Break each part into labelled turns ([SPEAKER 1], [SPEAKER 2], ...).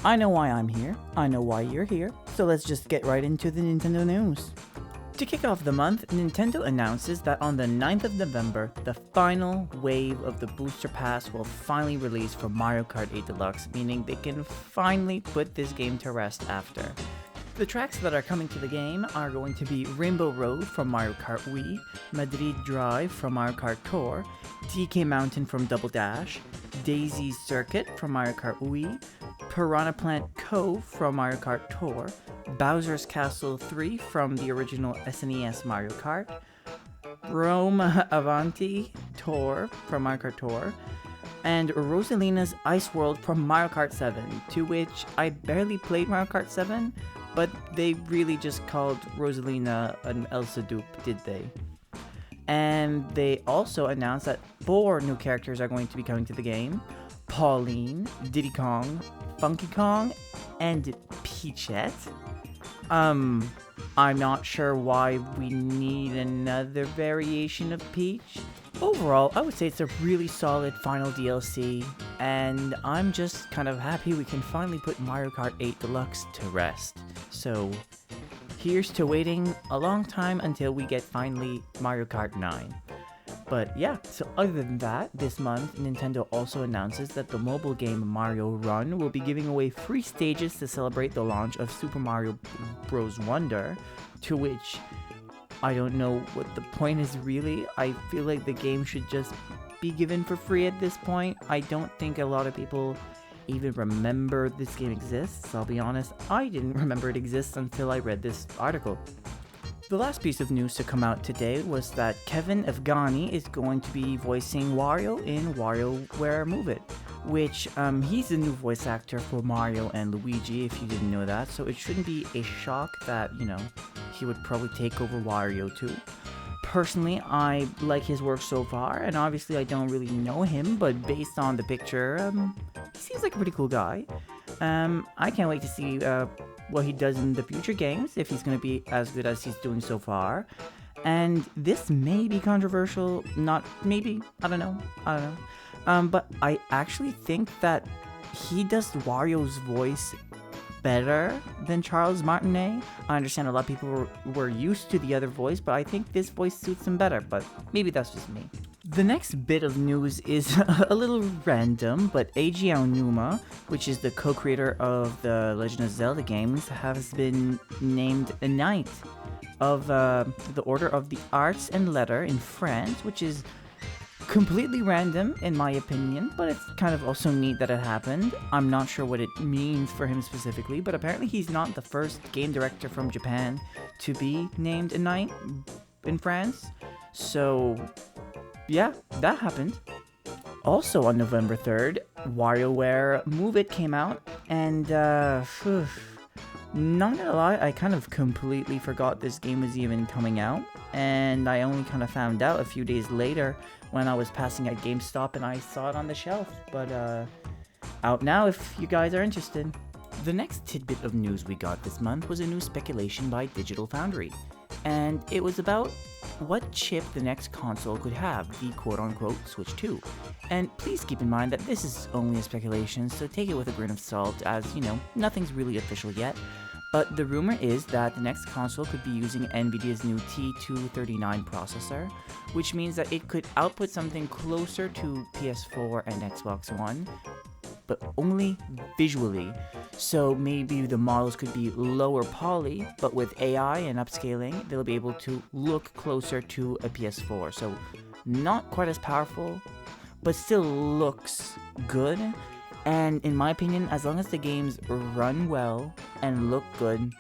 [SPEAKER 1] I know why I'm here, I know why you're here, so let's just get right into the Nintendo news. To kick off the month, Nintendo announces that on the 9th of November, the final wave of the Booster Pass will finally release for Mario Kart 8 Deluxe, meaning they can finally put this game to rest after. The tracks that are coming to the game are going to be Rainbow Road from Mario Kart Wii, Madrid Drive from Mario Kart Tour, DK Mountain from Double Dash, Daisy's Circuit from Mario Kart Wii, Piranha Plant Cove from Mario Kart Tour, Bowser's Castle 3 from the original SNES Mario Kart, Rome Avanti Tour from Mario Kart Tour, and Rosalina's Ice World from Mario Kart 7, to which I barely played Mario Kart 7, but they really just called Rosalina an Elsa dupe, did they? And they also announced that 4 new characters are going to be coming to the game: Pauline, Diddy Kong, Funky Kong, and Peachette. I'm not sure why we need another variation of Peach. Overall, I would say it's a really solid final DLC, and I'm just kind of happy we can finally put Mario Kart 8 Deluxe to rest. So, here's to waiting a long time until we get finally Mario Kart 9. But yeah, so other than that, this month, Nintendo also announces that the mobile game Mario Run will be giving away free stages to celebrate the launch of Super Mario Bros. Wonder, to which I don't know what the point is really. I feel like the game should just be given for free at this point. I don't think a lot of people even remember this game exists. I'll be honest, I didn't remember it exists until I read this article. The last piece of news to come out today was that Kevin Afghani is going to be voicing Wario in WarioWare Move It, which he's the new voice actor for Mario and Luigi, if you didn't know that, so it shouldn't be a shock that, he would probably take over Wario too. Personally, I like his work so far, and obviously I don't really know him, but based on the picture, he seems like a pretty cool guy. I can't wait to see what he does in the future games, if he's going to be as good as he's doing so far. And this may be controversial, not maybe, I don't know. But I actually think that he does Wario's voice better than Charles Martinet. I understand a lot of people were used to the other voice, but I think this voice suits him better, but maybe that's just me. The next bit of news is a little random, but Eiji Aonuma, which is the co-creator of the Legend of Zelda games, has been named a Knight of the Order of the Arts and Letter in France, which is completely random in my opinion, but it's kind of also neat that it happened. I'm not sure what it means for him specifically, but apparently he's not the first game director from Japan to be named a Knight in France. So yeah, that happened. Also on November 3rd, WarioWare Move It came out, and not gonna lie, I kind of completely forgot this game was even coming out, and I only kind of found out a few days later when I was passing at GameStop and I saw it on the shelf, but out now if you guys are interested. The next tidbit of news we got this month was a new speculation by Digital Foundry, and it was about what chip the next console could have, the quote-unquote Switch 2. And please keep in mind that this is only a speculation, so take it with a grain of salt, as, nothing's really official yet. But the rumor is that the next console could be using NVIDIA's new T239 processor, which means that it could output something closer to PS4 and Xbox One, but only visually. So maybe the models could be lower poly, but with AI and upscaling, they'll be able to look closer to a PS4. So not quite as powerful, but still looks good. And in my opinion, as long as the games run well and look good,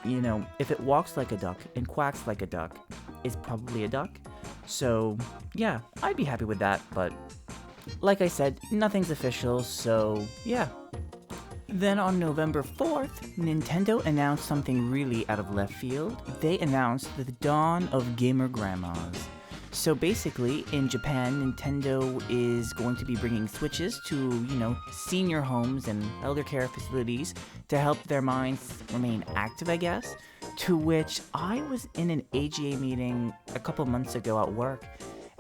[SPEAKER 1] if it walks like a duck and quacks like a duck, it's probably a duck. So yeah, I'd be happy with that, but like I said, nothing's official, so yeah. Then on November 4th, Nintendo announced something really out of left field. They announced the dawn of gamer grandmas. So basically, in Japan, Nintendo is going to be bringing Switches to, senior homes and elder care facilities to help their minds remain active, I guess. To which I was in an AGA meeting a couple months ago at work,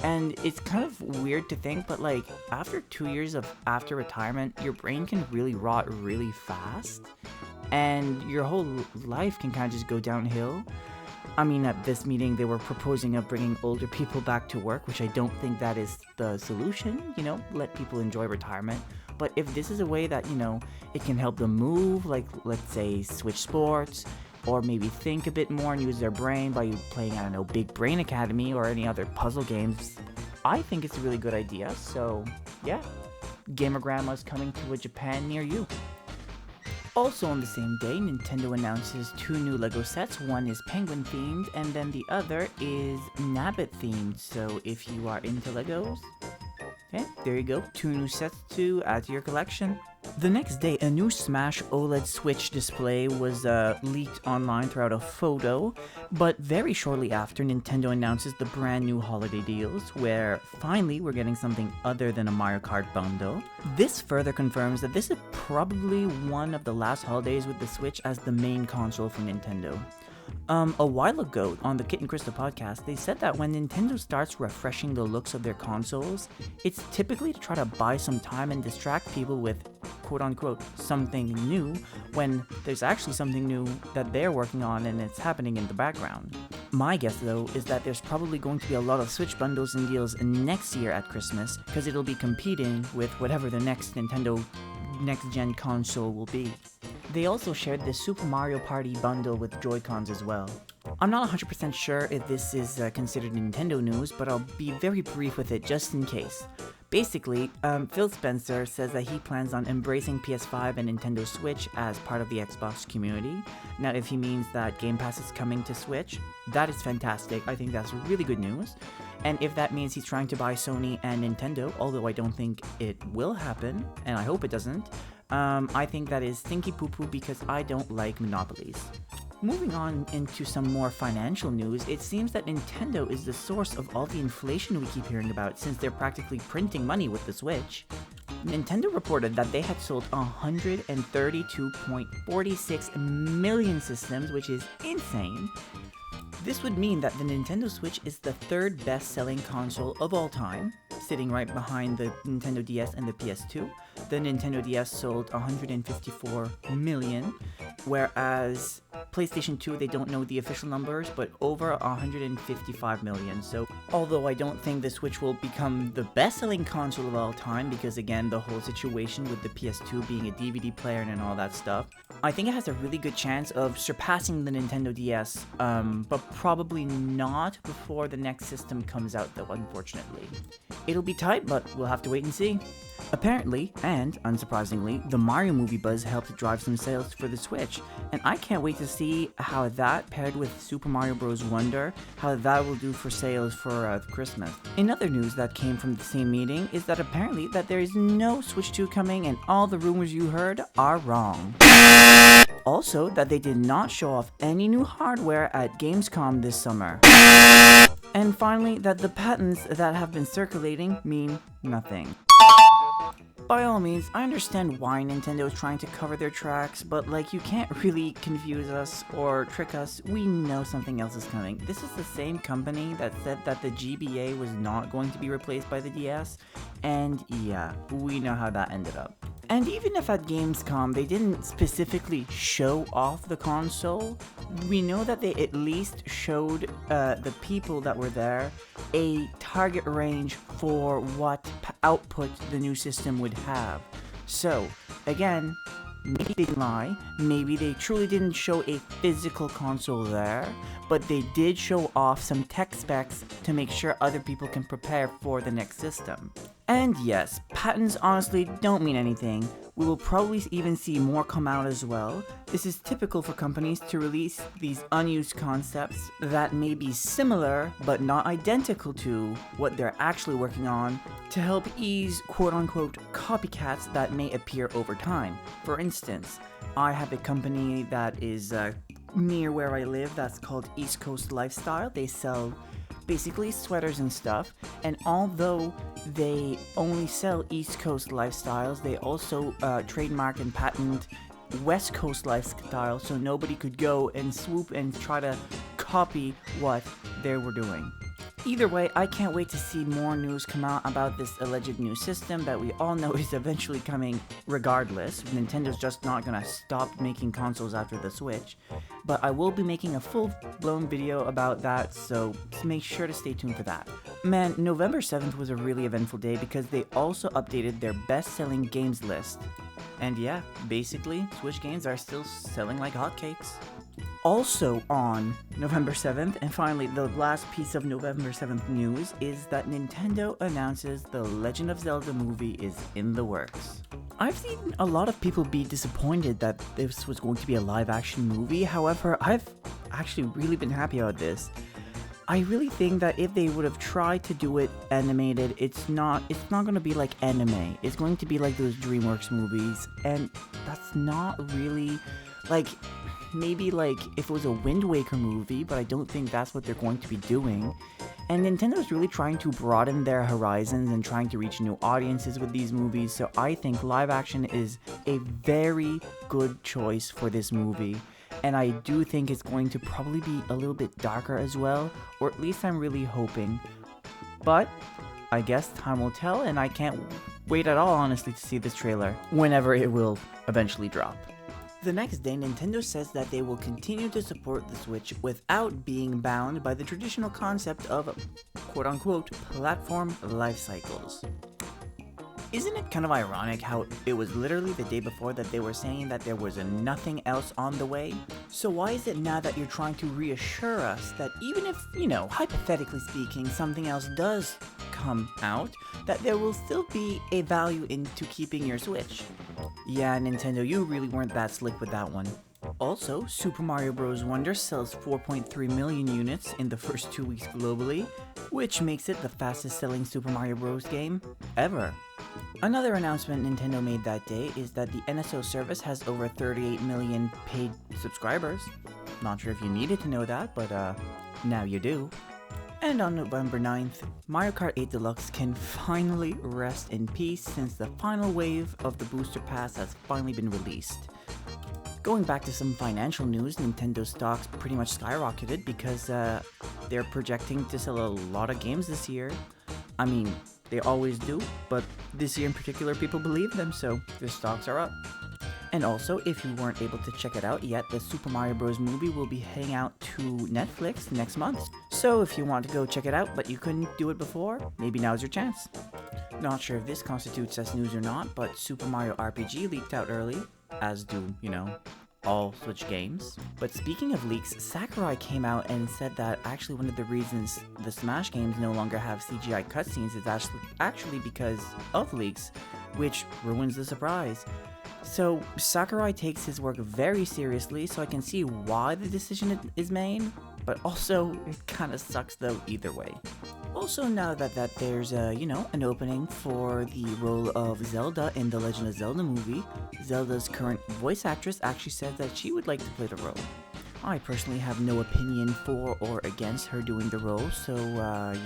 [SPEAKER 1] And it's kind of weird to think, but like after 2 years after retirement, your brain can really rot really fast, and your whole life can kind of just go downhill. I mean, at this meeting, they were proposing of bringing older people back to work, which I don't think that is the solution, let people enjoy retirement. But if this is a way that, it can help them move, like, let's say, switch sports, or maybe think a bit more and use their brain by playing, Big Brain Academy or any other puzzle games, I think it's a really good idea. So, yeah, Gamer Grandma's coming to a Japan near you. Also on the same day, Nintendo announces 2 new LEGO sets. One is penguin themed, and then the other is Nabbit themed. So if you are into LEGOs, okay, there you go. 2 new sets to add to your collection. The next day, a new Smash OLED Switch display was leaked online throughout a photo, but very shortly after, Nintendo announces the brand new holiday deals, where finally we're getting something other than a Mario Kart bundle. This further confirms that this is probably one of the last holidays with the Switch as the main console for Nintendo. A while ago on the Kit and Krista podcast, they said that when Nintendo starts refreshing the looks of their consoles, it's typically to try to buy some time and distract people with quote-unquote something new, when there's actually something new that they're working on and it's happening in the background. My guess though is that there's probably going to be a lot of Switch bundles and deals next year at Christmas, because it'll be competing with whatever the next Nintendo next-gen console will be. They also shared the Super Mario Party bundle with Joy-Cons as well. I'm not 100% sure if this is considered Nintendo news, but I'll be very brief with it just in case. Basically, Phil Spencer says that he plans on embracing PS5 and Nintendo Switch as part of the Xbox community. Now, if he means that Game Pass is coming to Switch, that is fantastic. I think that's really good news. And if that means he's trying to buy Sony and Nintendo, although I don't think it will happen, and I hope it doesn't, I think that is stinky poo-poo because I don't like monopolies. Moving on into some more financial news, it seems that Nintendo is the source of all the inflation we keep hearing about, since they're practically printing money with the Switch. Nintendo reported that they had sold 132.46 million systems, which is insane. This would mean that the Nintendo Switch is the 3rd best-selling console of all time, sitting right behind the Nintendo DS and the PS2. The Nintendo DS sold 154 million, whereas PlayStation 2, they don't know the official numbers, but over 155 million. So, although I don't think the Switch will become the best-selling console of all time, because again, the whole situation with the PS2 being a DVD player and all that stuff, I think it has a really good chance of surpassing the Nintendo DS, but probably not before the next system comes out though, unfortunately. It'll be tight, but we'll have to wait and see. Apparently, and unsurprisingly, the Mario movie buzz helped drive some sales for the Switch, and I can't wait to see how that, paired with Super Mario Bros. Wonder, how that will do for sales for Christmas. In other news that came from the same meeting is that apparently that there is no Switch 2 coming and all the rumors you heard are wrong. Also, that they did not show off any new hardware at Gamescom this summer. And finally, that the patents that have been circulating mean nothing. By all means, I understand why Nintendo is trying to cover their tracks, but you can't really confuse us or trick us. We know something else is coming. This is the same company that said that the GBA was not going to be replaced by the DS, and yeah, we know how that ended up. And even if at Gamescom they didn't specifically show off the console, we know that they at least showed the people that were there a target range for what output the new system would have. So, again, maybe they didn't lie, maybe they truly didn't show a physical console there, but they did show off some tech specs to make sure other people can prepare for the next system. And yes, patents honestly don't mean anything. We will probably even see more come out as well. This is typical for companies to release these unused concepts that may be similar but not identical to what they're actually working on to help ease quote-unquote copycats that may appear over time. For instance, I have a company that is near where I live that's called East Coast Lifestyle. They sell basically sweaters and stuff, and although they only sell East Coast lifestyles, they also trademark and patent West Coast lifestyle, so nobody could go and swoop and try to copy what they were doing. Either way, I can't wait to see more news come out about this alleged new system that we all know is eventually coming regardless. Nintendo's just not gonna stop making consoles after the Switch. But I will be making a full-blown video about that, so make sure to stay tuned for that. Man, November 7th was a really eventful day because they also updated their best-selling games list. And yeah, basically, Switch games are still selling like hotcakes. Also on November 7th, and finally the last piece of November 7th news, is that Nintendo announces the Legend of Zelda movie is in the works. I've seen a lot of people be disappointed that this was going to be a live-action movie, however, I've actually really been happy about this. I really think that if they would have tried to do it animated, it's not going to be like anime. It's going to be like those DreamWorks movies, and that's not really, like, maybe like if it was a Wind Waker movie, but I don't think that's what they're going to be doing. And Nintendo's really trying to broaden their horizons and trying to reach new audiences with these movies, so I think live action is a very good choice for this movie. And I do think it's going to probably be a little bit darker as well, or at least I'm really hoping. But I guess time will tell, and I can't wait at all, honestly, to see this trailer whenever it will eventually drop. The next day, Nintendo says that they will continue to support the Switch without being bound by the traditional concept of quote-unquote platform life cycles. Isn't it kind of ironic how it was literally the day before that they were saying that there was nothing else on the way? So why is it now that you're trying to reassure us that even if, hypothetically speaking, something else does come out, that there will still be a value into keeping your Switch? Yeah, Nintendo, you really weren't that slick with that one. Also, Super Mario Bros. Wonder sells 4.3 million units in the first 2 weeks globally, which makes it the fastest selling Super Mario Bros. Game ever. Another announcement Nintendo made that day is that the NSO service has over 38 million paid subscribers. Not sure if you needed to know that, but now you do. And on November 9th, Mario Kart 8 Deluxe can finally rest in peace since the final wave of the booster pass has finally been released. Going back to some financial news, Nintendo stocks pretty much skyrocketed because they're projecting to sell a lot of games this year. I mean, they always do, but this year in particular people believe them, so their stocks are up. And also, if you weren't able to check it out yet, the Super Mario Bros. Movie will be heading out to Netflix next month. So if you want to go check it out, but you couldn't do it before, maybe now's your chance. Not sure if this constitutes as news or not, but Super Mario RPG leaked out early, as do, all Switch games. But speaking of leaks, Sakurai came out and said that actually one of the reasons the Smash games no longer have CGI cutscenes is actually because of leaks, which ruins the surprise. So Sakurai takes his work very seriously, so I can see why the decision is made, but also it kind of sucks though either way. Also, now that there's an opening for the role of Zelda in the Legend of Zelda movie, Zelda's current voice actress actually said that she would like to play the role. I personally have no opinion for or against her doing the role, so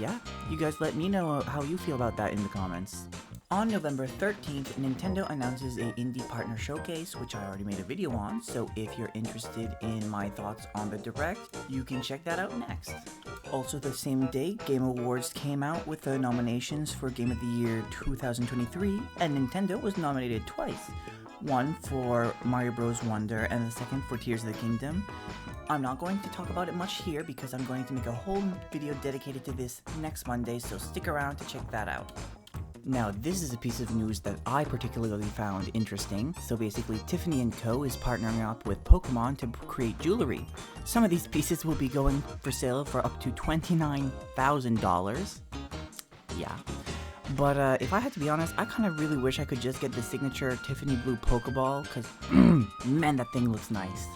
[SPEAKER 1] yeah, you guys let me know how you feel about that in the comments. On November 13th, Nintendo announces an indie partner showcase, which I already made a video on, so if you're interested in my thoughts on the Direct, you can check that out next. Also the same day, Game Awards came out with the nominations for Game of the Year 2023, and Nintendo was nominated twice. One for Mario Bros. Wonder, and the second for Tears of the Kingdom. I'm not going to talk about it much here because I'm going to make a whole video dedicated to this next Monday, so stick around to check that out. Now, this is a piece of news that I particularly found interesting. So basically, Tiffany Co is partnering up with Pokémon to create jewelry. Some of these pieces will be going for sale for up to $29,000. Yeah. But if I had to be honest, I kind of really wish I could just get the signature Tiffany Blue Pokeball, because man, that thing looks nice.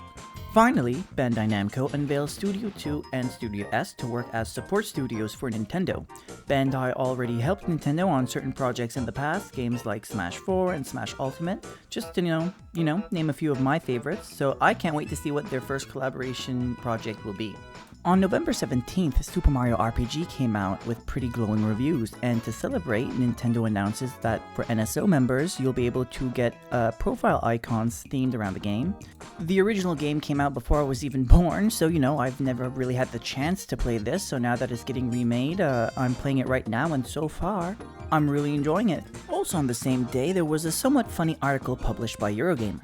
[SPEAKER 1] Finally, Bandai Namco unveils Studio 2 and Studio S to work as support studios for Nintendo. Bandai already helped Nintendo on certain projects in the past, games like Smash 4 and Smash Ultimate, just to, name a few of my favorites, so I can't wait to see what their first collaboration project will be. On November 17th, Super Mario RPG came out with pretty glowing reviews, and to celebrate, Nintendo announces that for NSO members, you'll be able to get profile icons themed around the game. The original game came out before I was even born, so I've never really had the chance to play this, so now that it's getting remade, I'm playing it right now, and so far, I'm really enjoying it. Also on the same day, there was a somewhat funny article published by Eurogamer.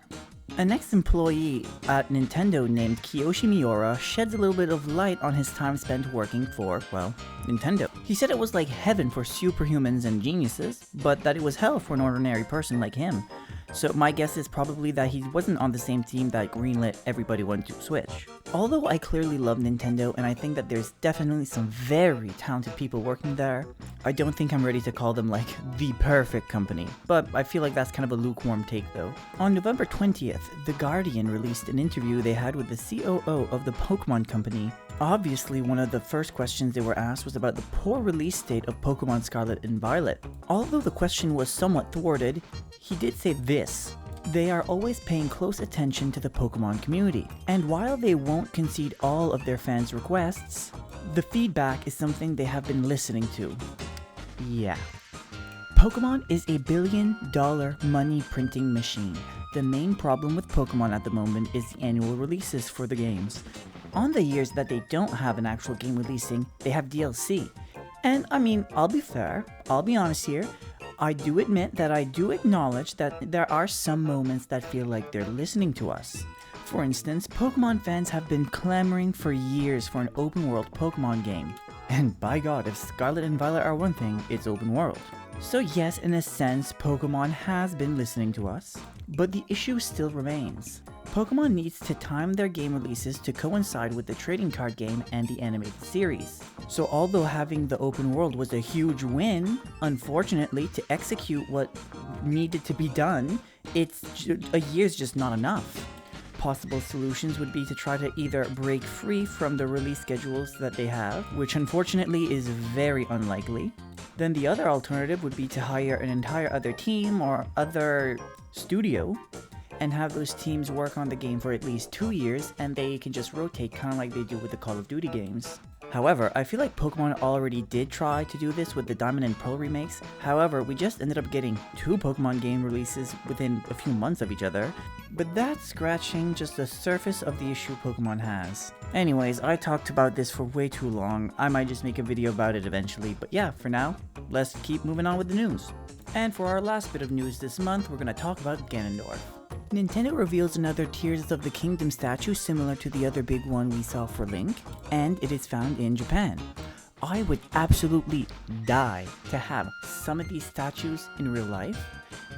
[SPEAKER 1] An ex-employee at Nintendo named Kiyoshi Miura sheds a little bit of light on his time spent working for, well, Nintendo. He said it was like heaven for superhumans and geniuses, but that it was hell for an ordinary person like him. So my guess is probably that he wasn't on the same team that greenlit everybody wanted to Switch. Although I clearly love Nintendo and I think that there's definitely some very talented people working there, I don't think I'm ready to call them like the perfect company. But I feel like that's kind of a lukewarm take though. On November 20th, The Guardian released an interview they had with the COO of the Pokémon company. Obviously, one of the first questions they were asked was about the poor release date of Pokémon Scarlet and Violet. Although the question was somewhat thwarted, he did say this: "They are always paying close attention to the Pokémon community, and while they won't concede all of their fans' requests, the feedback is something they have been listening to." Yeah. Pokémon is a billion-dollar money printing machine. The main problem with Pokémon at the moment is the annual releases for the games. On the years that they don't have an actual game releasing, they have DLC. And I mean, I'll be fair, I'll be honest here, I do admit that I do acknowledge that there are some moments that feel like they're listening to us. For instance, Pokemon fans have been clamoring for years for an open world Pokemon game. And by God, if Scarlet and Violet are one thing, it's open world. So yes, in a sense, Pokemon has been listening to us, but the issue still remains. Pokemon needs to time their game releases to coincide with the trading card game and the animated series. So although having the open world was a huge win, unfortunately to execute what needed to be done, a year's just not enough. Possible solutions would be to try to either break free from the release schedules that they have, which unfortunately is very unlikely. Then the other alternative would be to hire an entire other team or other studio and have those teams work on the game for at least 2 years, and they can just rotate kind of like they do with the Call of Duty games. However, I feel like Pokemon already did try to do this with the Diamond and Pearl remakes. However, we just ended up getting 2 Pokemon game releases within a few months of each other. But that's scratching just the surface of the issue Pokemon has. Anyways, I talked about this for way too long. I might just make a video about it eventually. But yeah, for now, let's keep moving on with the news. And for our last bit of news this month, we're going to talk about Ganondorf. Nintendo reveals another Tears of the Kingdom statue similar to the other big one we saw for Link, and it is found in Japan. I would absolutely die to have some of these statues in real life,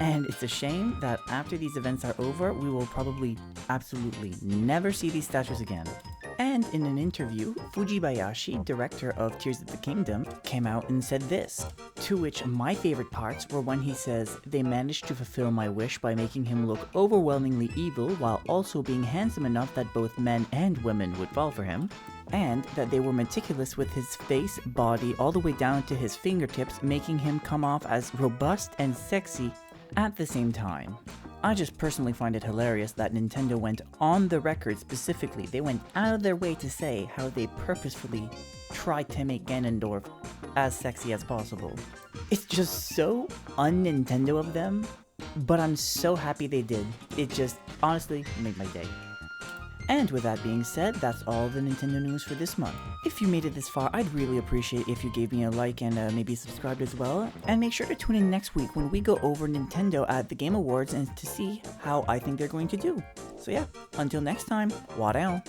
[SPEAKER 1] and it's a shame that after these events are over, we will probably absolutely never see these statues again. And in an interview, Fujibayashi, director of Tears of the Kingdom, came out and said this, to which my favorite parts were when he says, "They managed to fulfill my wish by making him look overwhelmingly evil while also being handsome enough that both men and women would fall for him," and that they were meticulous with his face, body, all the way down to his fingertips, making him come off as robust and sexy at the same time. I just personally find it hilarious that Nintendo went on the record specifically. They went out of their way to say how they purposefully tried to make Ganondorf as sexy as possible. It's just so un-Nintendo of them, but I'm so happy they did. It just honestly made my day. And with that being said, that's all the Nintendo news for this month. If you made it this far, I'd really appreciate if you gave me a like and maybe subscribed as well. And make sure to tune in next week when we go over Nintendo at the Game Awards and to see how I think they're going to do. So yeah, until next time, Ware.